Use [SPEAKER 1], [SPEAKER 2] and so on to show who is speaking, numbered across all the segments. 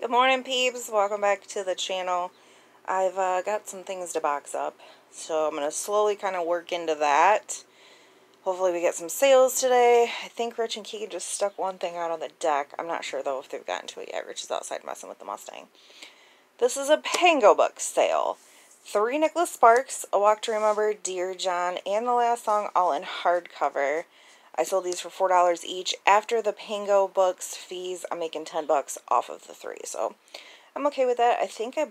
[SPEAKER 1] Good morning, peeps. Welcome back to the channel. I've got some things to box up, so I'm going to slowly kind of work into that. Hopefully we get some sales today. I think Rich and Keegan just stuck one thing out on the deck. I'm not sure, though, if they've gotten to it yet. Rich is outside messing with the Mustang. This is a Pango Book sale. 3 Nicholas Sparks, A Walk to Remember, Dear John, and The Last Song, all in hardcover. I sold these for $4 each. After the Pango Books fees, I'm making $10 off of the 3. So I'm okay with that. I think I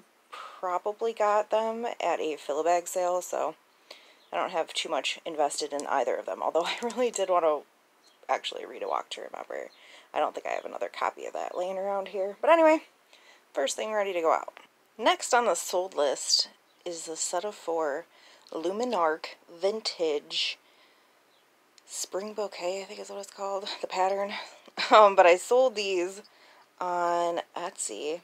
[SPEAKER 1] probably got them at a fill-a-bag sale, so I don't have too much invested in either of them. Although I really did want to actually read A Walk to Remember. I don't think I have another copy of that laying around here. But anyway, first thing ready to go out. Next on the sold list is the set of 4 Luminark Vintage Spring Bouquet, I think is what it's called, the pattern. But I sold these on Etsy.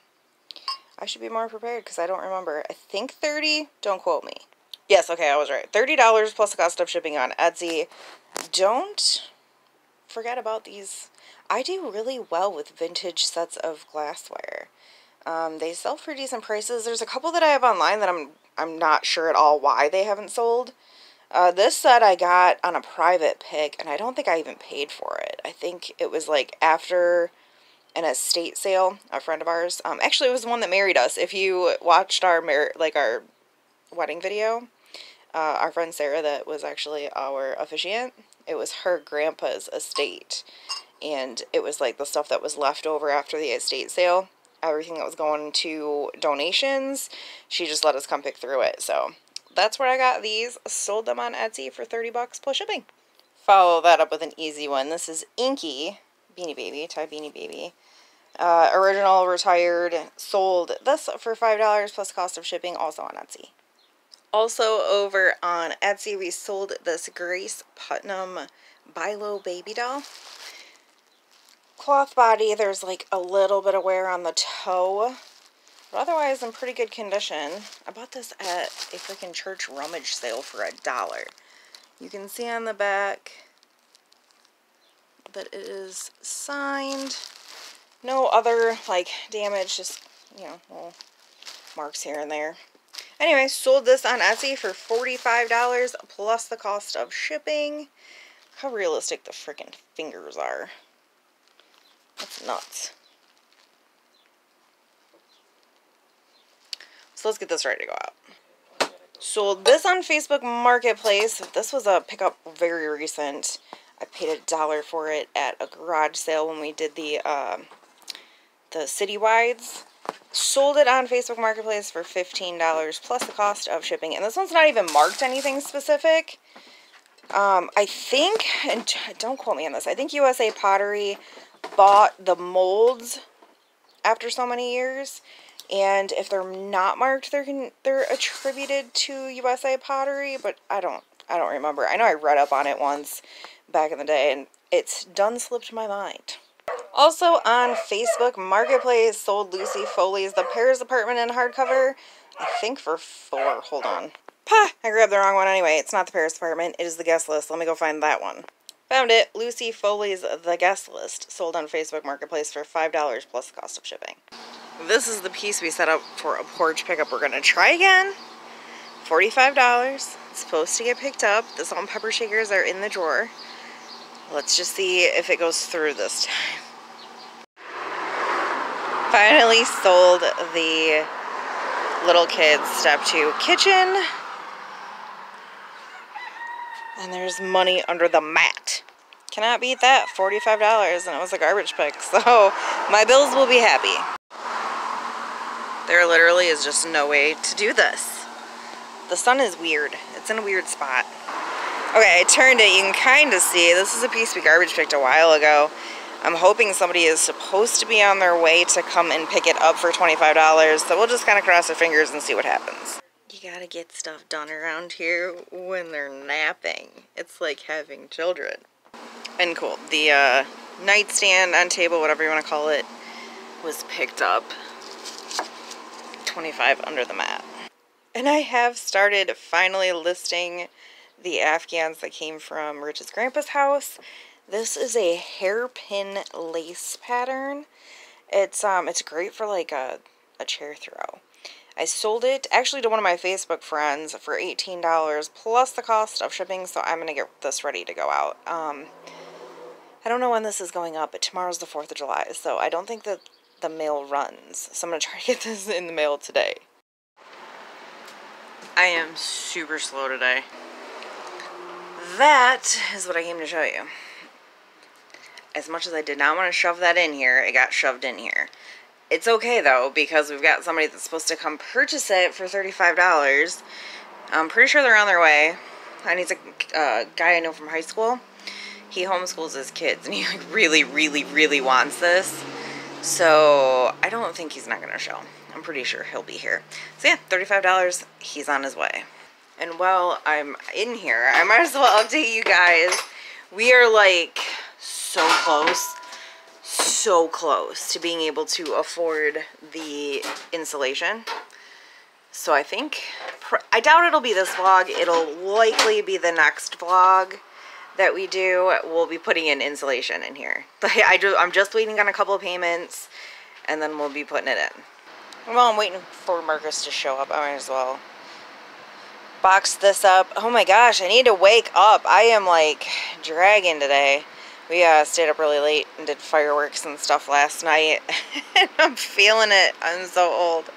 [SPEAKER 1] I should be more prepared because I don't remember. I think $30, don't quote me. Yes, okay, I was right. $30 plus the cost of shipping on Etsy. Don't forget about these. I do really well with vintage sets of glassware. They sell for decent prices. There's a couple that I have online that I'm not sure at all why they haven't sold. This set I got on a private pick, and I don't think I even paid for it. I think it was like after an estate sale, a friend of ours. Actually, it was the one that married us. If you watched our wedding video, our friend Sarah, that was actually our officiant, it was her grandpa's estate. And it was like the stuff that was left over after the estate sale. Everything that was going to donations, she just let us come pick through it, so that's where I got these. Sold them on Etsy for $30 plus shipping. Follow that up with an easy one. This is Inky Beanie Baby, Thai Beanie Baby. Original, retired, sold this for $5 plus cost of shipping, also on Etsy. Also over on Etsy, we sold this Grace Putnam Bilo baby doll. Cloth body, there's like a little bit of wear on the toe. But otherwise, in pretty good condition. I bought this at a freaking church rummage sale for $1. You can see on the back that it is signed. No other, like, damage, just, you know, little marks here and there. Anyway, sold this on Etsy for $45 plus the cost of shipping. How realistic the freaking fingers are. That's nuts. So let's get this ready to go out. Sold this on Facebook Marketplace. This was a pickup very recent. I paid $1 for it at a garage sale when we did the citywides. Sold it on Facebook Marketplace for $15 plus the cost of shipping. And this one's not even marked anything specific. I think, and don't quote me on this, I think USA Pottery bought the molds after so many years. And if they're not marked, they're attributed to USA Pottery, but I don't remember. I know I read up on it once back in the day, and it's done slipped my mind. Also on Facebook Marketplace, sold Lucy Foley's The Paris Apartment in hardcover, I think for $4. Hold on. Pah! I grabbed the wrong one anyway. It's not The Paris Apartment. It is The Guest List. Let me go find that one. Found it. Lucy Foley's The Guest List, sold on Facebook Marketplace for $5 plus the cost of shipping. This is the piece we set up for a porch pickup. We're going to try again. $45. It's supposed to get picked up. The salt and pepper shakers are in the drawer. Let's just see if it goes through this time. Finally sold the little kids step 2 kitchen. And there's money under the mat. Cannot beat that. $45, and it was a garbage pick. So my bills will be happy. There literally is just no way to do this. The sun is weird. It's in a weird spot. Okay, I turned it. You can kind of see. This is a piece we garbage picked a while ago. I'm hoping somebody is supposed to be on their way to come and pick it up for $25. So we'll just kind of cross our fingers and see what happens. You gotta get stuff done around here when they're napping. It's like having children. And cool. The nightstand, on table, whatever you want to call it, was picked up. $25 under the mat. And I have started finally listing the Afghans that came from Rich's grandpa's house. This is a hairpin lace pattern, It's great for like a chair throw. I sold it actually to one of my Facebook friends for $18 plus the cost of shipping, so I'm going to get this ready to go out. I don't know when this is going up, but tomorrow's the 4th of July, so I don't think that the mail runs. So I'm going to try to get this in the mail today. I am super slow today. That is what I came to show you. As much as I did not want to shove that in here, it got shoved in here. It's okay, though, because we've got somebody that's supposed to come purchase it for $35. I'm pretty sure they're on their way. And he's a guy I know from high school. He homeschools his kids, and he like really, really, really wants this. So I don't think he's not going to show. I'm pretty sure he'll be here. So yeah, $35. He's on his way. And while I'm in here, I might as well update you guys. We are like so close to being able to afford the installation. So I think, I doubt it'll be this vlog. It'll likely be the next vlog that we do. We'll be putting in insulation in here. I'm just waiting on a couple of payments, and then we'll be putting it in. Well, I'm waiting for Marcus to show up. I might as well box this up. Oh my gosh, I need to wake up. I am like dragging today. We stayed up really late and did fireworks and stuff last night. And I'm feeling it. I'm so old.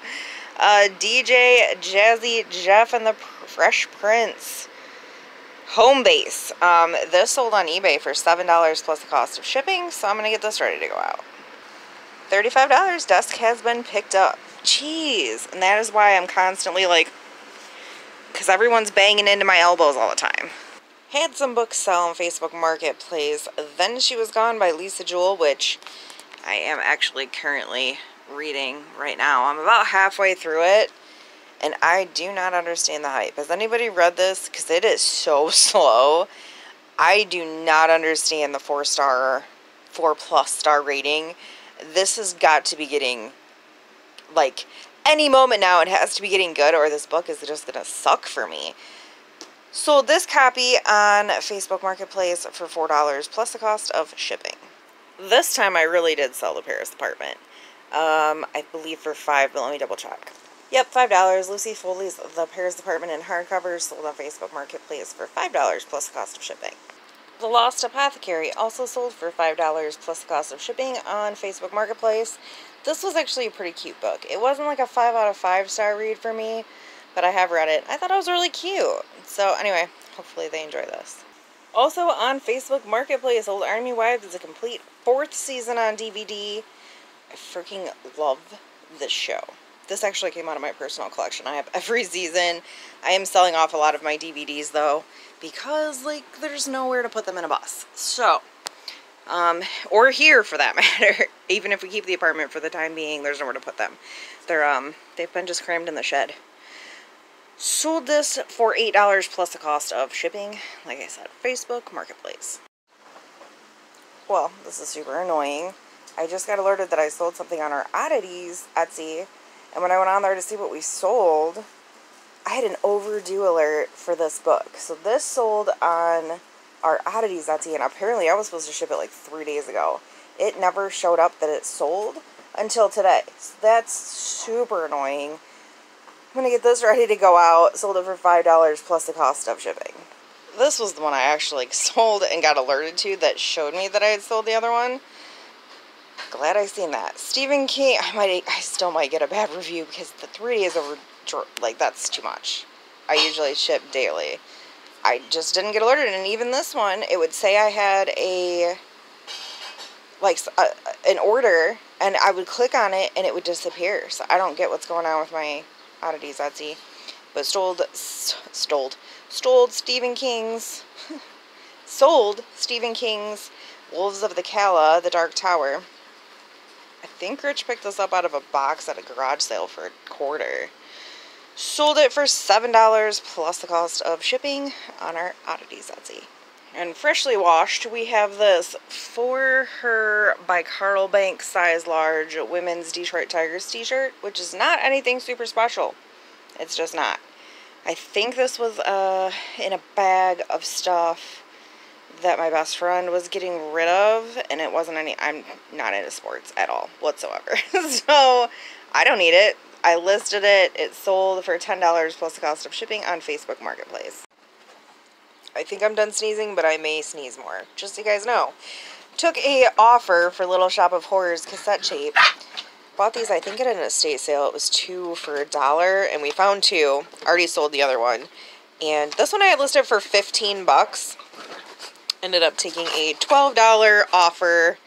[SPEAKER 1] DJ, Jazzy, Jeff, and the Fresh Prince. Home base. This sold on eBay for $7 plus the cost of shipping, so I'm going to get this ready to go out. $35. Desk has been picked up. Jeez. And that is why I'm constantly like, because everyone's banging into my elbows all the time. Had some books sell on Facebook Marketplace. Then She Was Gone by Lisa Jewell, which I am actually currently reading right now. I'm about halfway through it, and I do not understand the hype. Has anybody read this? Because it is so slow. I do not understand the 4+ star rating. This has got to be getting, like, any moment now it has to be getting good, or this book is just going to suck for me. Sold this copy on Facebook Marketplace for $4 plus the cost of shipping. This time I really did sell the Paris apartment. I believe for $5, but let me double check. Yep, $5. Lucy Foley's The Paris Apartment in hardcover sold on Facebook Marketplace for $5 plus the cost of shipping. The Lost Apothecary also sold for $5 plus the cost of shipping on Facebook Marketplace. This was actually a pretty cute book. It wasn't like a 5 out of 5 star read for me, but I have read it. I thought it was really cute. So anyway, hopefully they enjoy this. Also on Facebook Marketplace, Old Army Wives is a complete 4th season on DVD. I freaking love this show. This actually came out of my personal collection. I have every season. I am selling off a lot of my DVDs though, because like there's nowhere to put them in a bus. So, or here for that matter. Even if we keep the apartment for the time being, there's nowhere to put them. They've been just crammed in the shed. Sold this for $8 plus the cost of shipping. Like I said, Facebook Marketplace. Well, this is super annoying. I just got alerted that I sold something on our Oddities Etsy. And when I went on there to see what we sold, I had an overdue alert for this book. So this sold on our Oddities Etsy, and apparently I was supposed to ship it like 3 days ago. It never showed up that it sold until today. So that's super annoying. I'm going to get this ready to go out. Sold it for $5 plus the cost of shipping. This was the one I actually sold and got alerted to that showed me that I had sold the other one. Glad I seen that. Stephen King, I still might get a bad review because the 3 days over, like, that's too much. I usually ship daily. I just didn't get alerted, and even this one, it would say I had an order, and I would click on it, and it would disappear. So I don't get what's going on with my Oddities Etsy. But sold Stephen King's Wolves of the Calla, The Dark Tower. I think Rich picked this up out of a box at a garage sale for $1. Sold it for $7 plus the cost of shipping on our Oddities Etsy. And freshly washed, we have this For Her by Carl Banks size large women's Detroit Tigers t-shirt, which is not anything super special. It's just not. I think this was in a bag of stuff that my best friend was getting rid of, and it wasn't any, I'm not into sports at all whatsoever. So I don't need it. I listed it. It sold for $10 plus the cost of shipping on Facebook Marketplace. I think I'm done sneezing, but I may sneeze more, just so you guys know. Took a offer for Little Shop of Horrors cassette tape. Bought these, I think, at an estate sale. It was 2 for $1, and we found 2. Already sold the other one. And this one I had listed for 15 bucks. Ended up taking a $12 offer.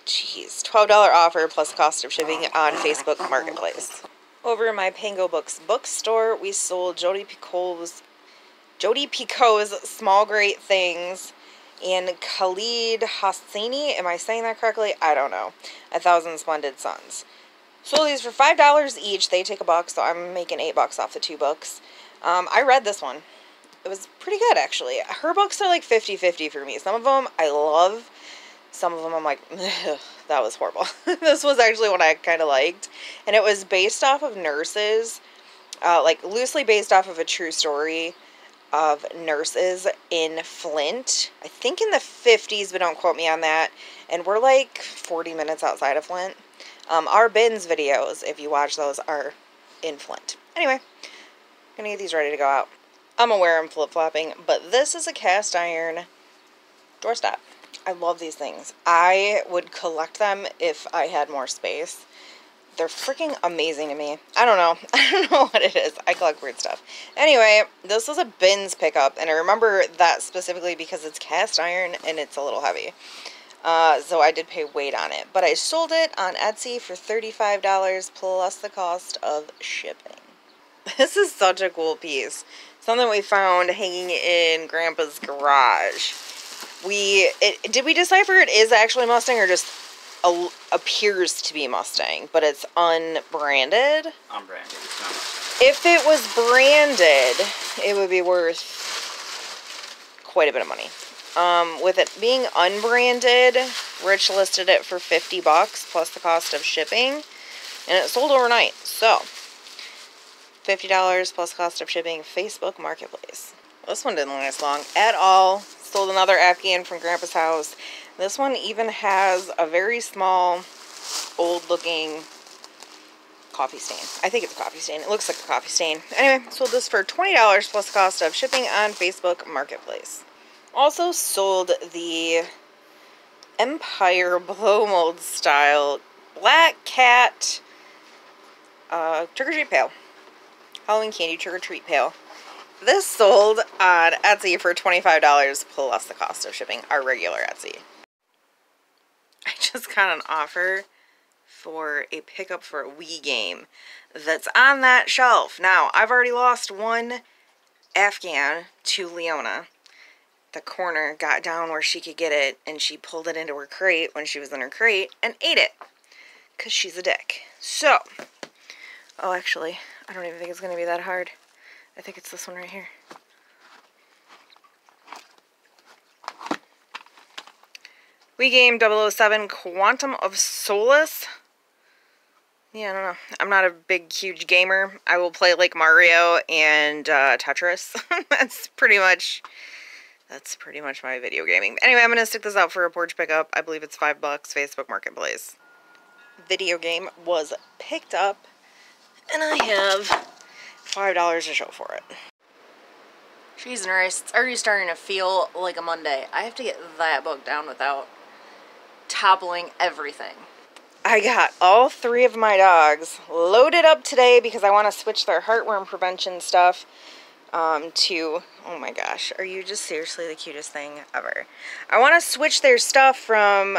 [SPEAKER 1] Jeez, $12 offer plus cost of shipping on Facebook Marketplace. Over in my Pango Books bookstore, we sold Jodi Picoult's Small Great Things and Khalid Hosseini. Am I saying that correctly? I don't know. 1,000 Splendid Suns. Sold these for $5 each. They take $1, so I'm making $8 off the 2 books. I read this one. It was pretty good, actually. Her books are like 50-50 for me. Some of them I love. Some of them I'm like, that was horrible. This was actually one I kind of liked. And it was based off of nurses, like loosely based off of a true story of nurses in Flint. I think in the 50s, but don't quote me on that. And we're like 40 minutes outside of Flint. Our bins videos, if you watch those, are in Flint. Anyway, gonna get these ready to go out. I'm aware I'm flip-flopping, but this is a cast iron doorstop. I love these things. I would collect them if I had more space. They're freaking amazing to me. I don't know. I don't know what it is. I collect weird stuff. Anyway, this was a bins pickup, and I remember that specifically because it's cast iron and it's a little heavy. So I did pay weight on it. But I sold it on Etsy for $35 plus the cost of shipping. This is such a cool piece. Something we found hanging in Grandpa's garage. Did we decipher it is actually Mustang or just appears to be Mustang, but it's unbranded?
[SPEAKER 2] Unbranded, it's not Mustang.
[SPEAKER 1] If it was branded, it would be worth quite a bit of money. With it being unbranded, Rich listed it for $50 plus the cost of shipping, and it sold overnight. So $50 plus cost of shipping, Facebook Marketplace. This one didn't last long at all. Sold another Afghan from Grandpa's house. This one even has a very small, old-looking coffee stain. I think it's a coffee stain. It looks like a coffee stain. Anyway, sold this for $20 plus cost of shipping on Facebook Marketplace. Also sold the Empire Blow Mold style Black Cat trick-or-treat pail. Halloween candy trick-or-treat pail. This sold on Etsy for $25 plus the cost of shipping, our regular Etsy. I just got an offer for a pickup for a Wii game that's on that shelf. Now, I've already lost one Afghan to Leona. The corner got down where she could get it, and she pulled it into her crate when she was in her crate and ate it because she's a dick. So, oh, actually, I don't even think it's going to be that hard. I think it's this one right here. Wii game 007 Quantum of Solace. Yeah, I don't know. I'm not a big, huge gamer. I will play like Mario and Tetris. That's pretty much my video gaming. Anyway, I'm going to stick this out for a porch pickup. I believe it's $5, Facebook Marketplace. Video game was picked up, and I have $5 to show for it. Cheese and rice. It's already starting to feel like a Monday. I have to get that book down without toppling everything. I got all 3 of my dogs loaded up today because I want to switch their heartworm prevention stuff to, oh my gosh, are you just seriously the cutest thing ever? I want to switch their stuff from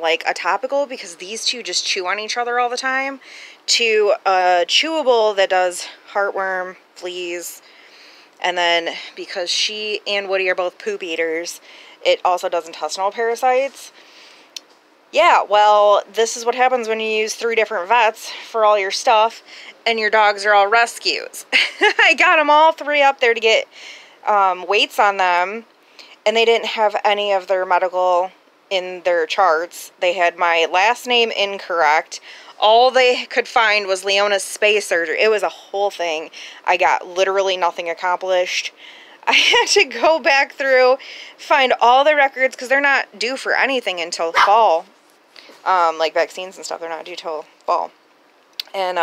[SPEAKER 1] like a topical, because these two just chew on each other all the time, to a chewable that does heartworm, fleas, and then because she and Woody are both poop eaters, it also does intestinal parasites. Yeah, well, this is what happens when you use 3 different vets for all your stuff, and your dogs are all rescues. I got them all 3 up there to get weights on them, and they didn't have any of their medical in their charts. They had my last name incorrect. All they could find was Leona's space surgery. It was a whole thing. I got literally nothing accomplished. I had to go back through, find all the records, because they're not due for anything until fall. Like vaccines and stuff, they're not due till fall. And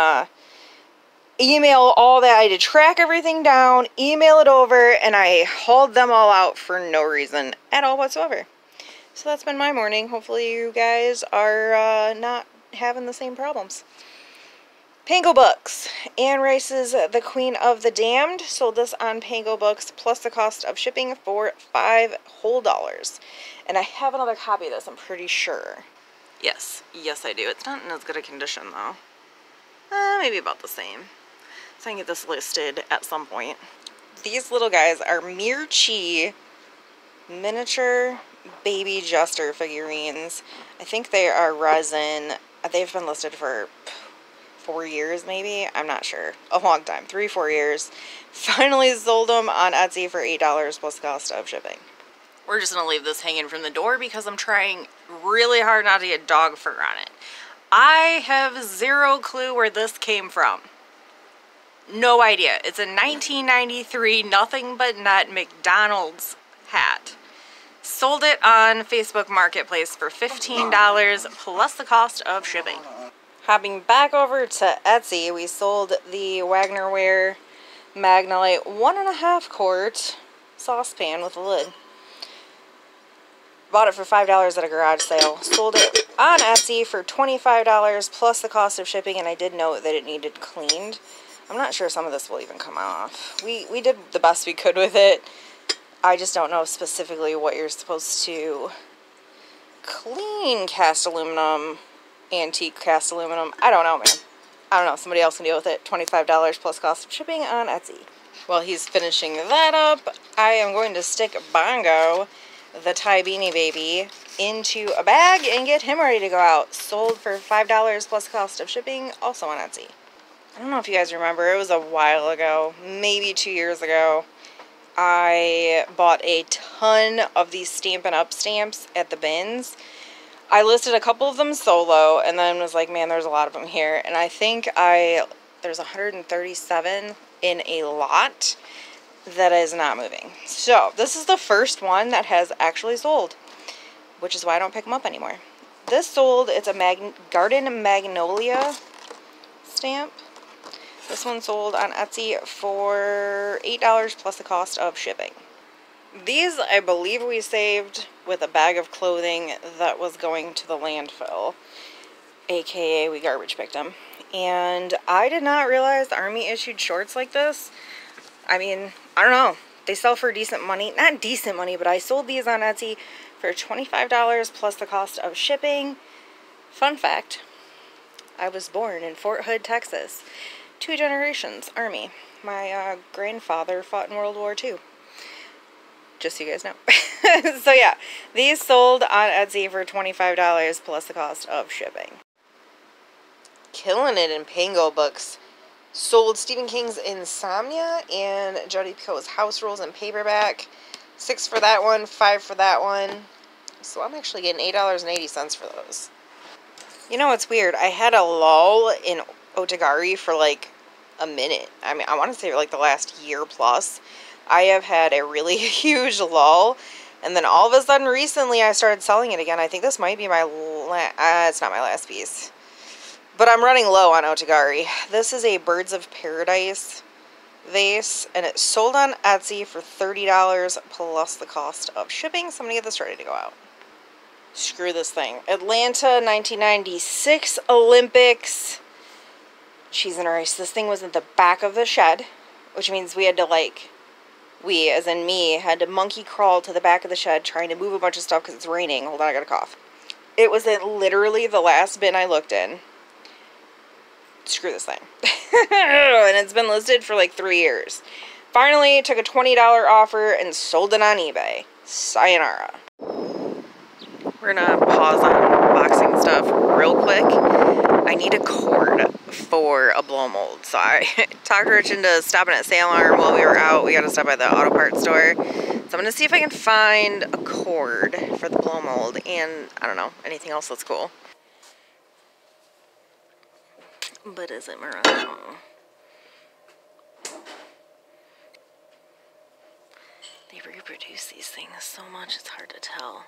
[SPEAKER 1] email all that. I had to track everything down, email it over, and I hauled them all out for no reason at all whatsoever. So that's been my morning. Hopefully you guys are not having the same problems. Pango Books. Anne Rice's The Queen of the Damned. Sold this on Pango Books plus the cost of shipping for $5 whole. And I have another copy of this, I'm pretty sure. Yes, I do. It's not in as good a condition though. Maybe about the same. So I can get this listed at some point. These little guys are Mercari miniature baby jester figurines. I think they are resin. They've been listed for 4 years maybe. I'm not sure. A long time. 3-4 years. Finally sold them on Etsy for $8 plus cost of shipping. We're just going to leave this hanging from the door because I'm trying really hard not to get dog fur on it. I have zero clue where this came from. No idea. It's a 1993 nothing but net McDonald's hat. Sold it on Facebook Marketplace for $15 plus the cost of shipping. Hopping back over to Etsy, we sold the Wagner Ware Magnolite 1.5 quart saucepan with a lid. Bought it for $5 at a garage sale. Sold it on Etsy for $25 plus the cost of shipping, and I did note that it needed cleaned. I'm not sure some of this will even come off. We did the best we could with it. I just don't know specifically what you're supposed to clean cast aluminum, antique cast aluminum. I don't know, man. I don't know. Somebody else can deal with it. $25 plus cost of shipping on Etsy. While he's finishing that up, I am going to stick Bongo, the Thai Beanie Baby, into a bag and get him ready to go out. Sold for $5 plus cost of shipping, also on Etsy. I don't know if you guys remember, it was a while ago, maybe 2 years ago. I bought a ton of these Stampin' Up! Stamps at the bins. I listed a couple of them solo and then was like, man, there's a lot of them here. And I think there's 137 in a lot that is not moving. So this is the first one that has actually sold, which is why I don't pick them up anymore. This sold, it's a Garden Magnolia stamp. This one sold on Etsy for $8 plus the cost of shipping. These, I believe we saved with a bag of clothing that was going to the landfill, aka we garbage picked them. And I did not realize the Army issued shorts like this. I mean, I don't know. They sell for decent money. Not decent money, but I sold these on Etsy for $25 plus the cost of shipping. Fun fact, I was born in Fort Hood, Texas. 2 generations, Army. My grandfather fought in World War II. Just so you guys know. So yeah, these sold on Etsy for $25 plus the cost of shipping. Killing it in Pango Books. Sold Stephen King's Insomnia and Jodi Picoult's House Rules in paperback. $6 for that one, $5 for that one. So I'm actually getting $8.80 for those. You know what's weird? I had a lull in Otagari for like a minute. I mean, I want to say like the last year plus. I have had a really huge lull, and then all of a sudden recently I started selling it again. I think this might be my it's not my last piece, but I'm running low on Otagari. This is a Birds of Paradise vase, and it sold on Etsy for $30 plus the cost of shipping. So I'm gonna get this ready to go out. Screw this thing. Atlanta 1996 Olympics cheese and rice. This thing was in the back of the shed, which means we had to we, as in me, had to monkey crawl to the back of the shed trying to move a bunch of stuff because it's raining. Hold on, I got a cough. It was in literally the last bin I looked in. Screw this thing. And it's been listed for like 3 years. Finally, took a $20 offer and sold it on eBay. Sayonara. We're gonna pause on boxing stuff real quick. I need a cord for a blow mold. So I talked Rich into stopping at Sale Arm while we were out. We got to stop by the auto parts store. So I'm going to see if I can find a cord for the blow mold and, I don't know, anything else that's cool. But is it Morocco? reproduce these things so much, it's hard to tell.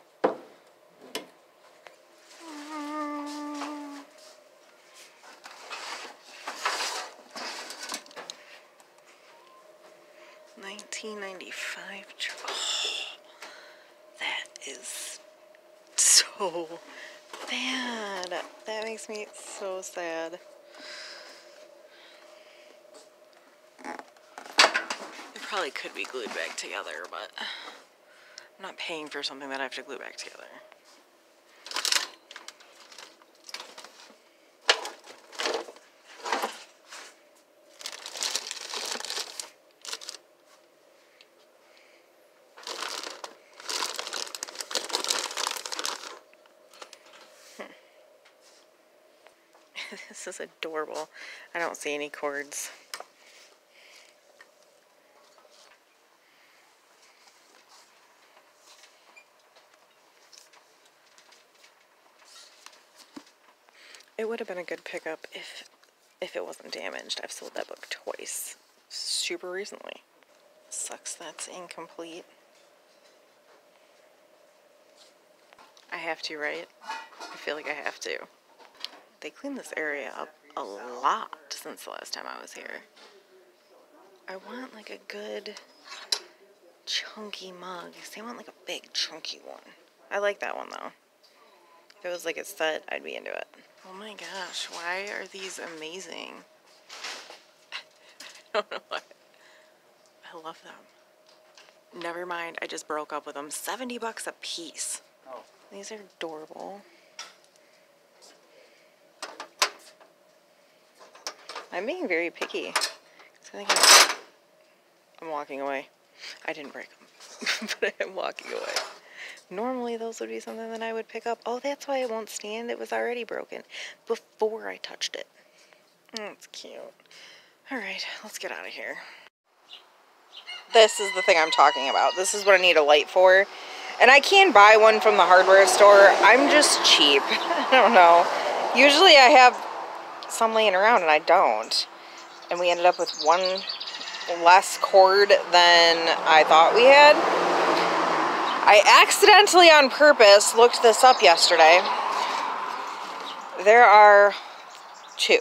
[SPEAKER 1] $19.95. Oh, that is so bad. That makes me so sad. It probably could be glued back together, but I'm not paying for something that I have to glue back together. This is adorable. I don't see any cords. It would have been a good pickup if it wasn't damaged. I've sold that book twice, super recently. Sucks that's incomplete. I have to, right? I feel like I have to. They cleaned this area up a lot since the last time I was here. I want like a good chunky mug. See, I want like a big chunky one. I like that one though. If it was like a set, I'd be into it. Oh my gosh, why are these amazing? I don't know why. I love them. Never mind, I just broke up with them. 70 bucks a piece. Oh. These are adorable. I'm being very picky. I think I'm walking away. I didn't break them, but I am walking away. Normally those would be something that I would pick up. Oh, that's why it won't stand. It was already broken before I touched it. That's cute. Alright, let's get out of here. This is the thing I'm talking about. This is what I need a light for. And I can buy one from the hardware store. I'm just cheap. I don't know. Usually I have some laying around and I don't. And we ended up with one less cord than I thought we had. I accidentally on purpose looked this up yesterday. There are two.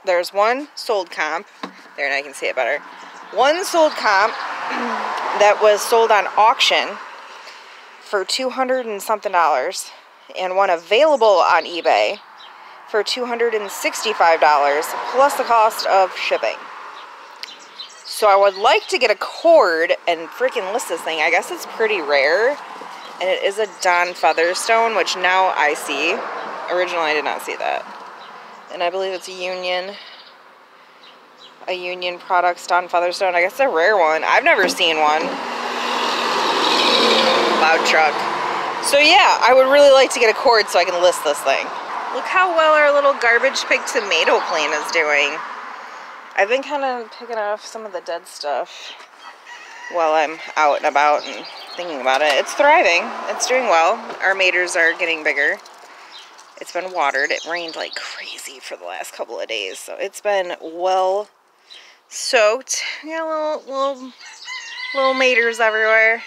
[SPEAKER 1] There's one sold comp. There, now I can see it better. One sold comp that was sold on auction for $200 and something, and one available on eBay for $265 plus the cost of shipping. So I would like to get a cord and freaking list this thing. I guess it's pretty rare, and it is a Don Featherstone, which now I see. Originally I did not see that. And I believe it's a Union Products Don Featherstone. I guess it's a rare one. I've never seen one. Loud truck. So yeah, I would really like to get a cord so I can list this thing. Look how well our little garbage pig tomato plant is doing. I've been kind of picking off some of the dead stuff while I'm out and about and thinking about it. It's thriving. It's doing well. Our maters are getting bigger. It's been watered. It rained like crazy for the last couple of days, so it's been well soaked. We got little maters everywhere.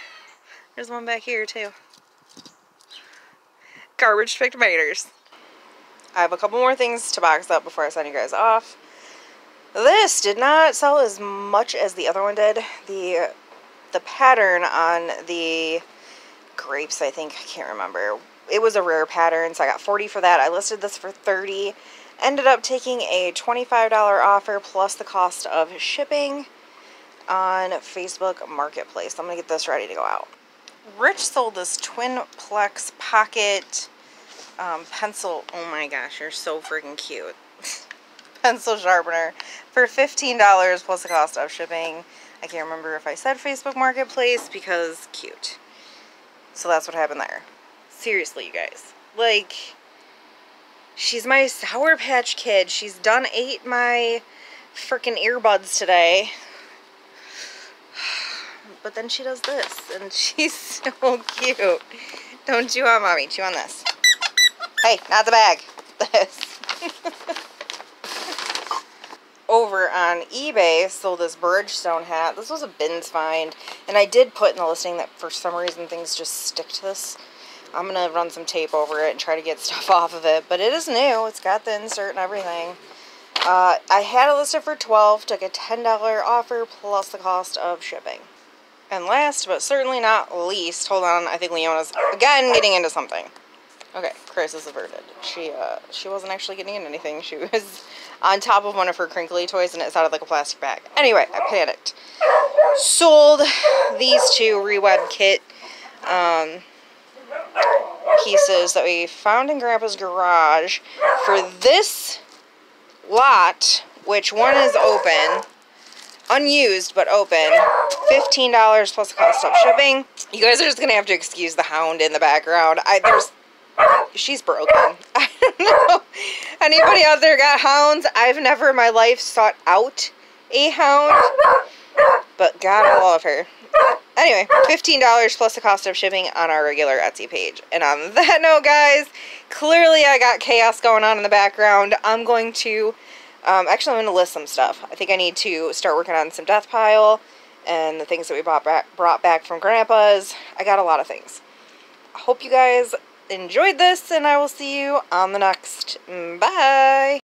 [SPEAKER 1] There's one back here too. Garbage picked maters. I have a couple more things to box up before I send you guys off. This did not sell as much as the other one did. The pattern on the grapes, I think, I can't remember. It was a rare pattern, so I got 40 for that. I listed this for 30. Ended up taking a $25 offer plus the cost of shipping on Facebook Marketplace. I'm going to get this ready to go out. Rich sold this Twin Plex Pocket pencil. Oh my gosh, you're so freaking cute. Pencil sharpener for $15 plus the cost of shipping. I can't remember if I said Facebook Marketplace because cute. So that's what happened there. Seriously, you guys. Like, she's my Sour Patch Kid. She's done ate my freaking earbuds today. But then she does this, and she's so cute. Don't chew on, Mommy. Chew on this. Hey, not the bag. This. over on eBay sold this Bridgestone hat. This was a bins find, and I did put in the listing that for some reason things just stick to this. I'm going to run some tape over it and try to get stuff off of it, but it is new. It's got the insert and everything. I had it listed for $12, took a $10 offer plus the cost of shipping. And last but certainly not least, hold on, I think Leona's again getting into something. Okay, crisis averted. She wasn't actually getting into anything. She was on top of one of her crinkly toys and it sounded like a plastic bag. Anyway, I panicked. Sold these two Reweb kit pieces that we found in Grandpa's garage for this lot, which one is open, unused but open, $15 plus the cost of shipping. You guys are just gonna have to excuse the hound in the background. She's broken. I don't know. Anybody out there got hounds? I've never in my life sought out a hound, but God, I love her. Anyway, $15 plus the cost of shipping on our regular Etsy page. And on that note, guys, clearly I got chaos going on in the background. I'm going to, actually I'm going to list some stuff. I think I need to start working on some death pile and the things that we brought back from Grandpa's. I got a lot of things. I hope you guys enjoyed this, and I will see you on the next. Bye!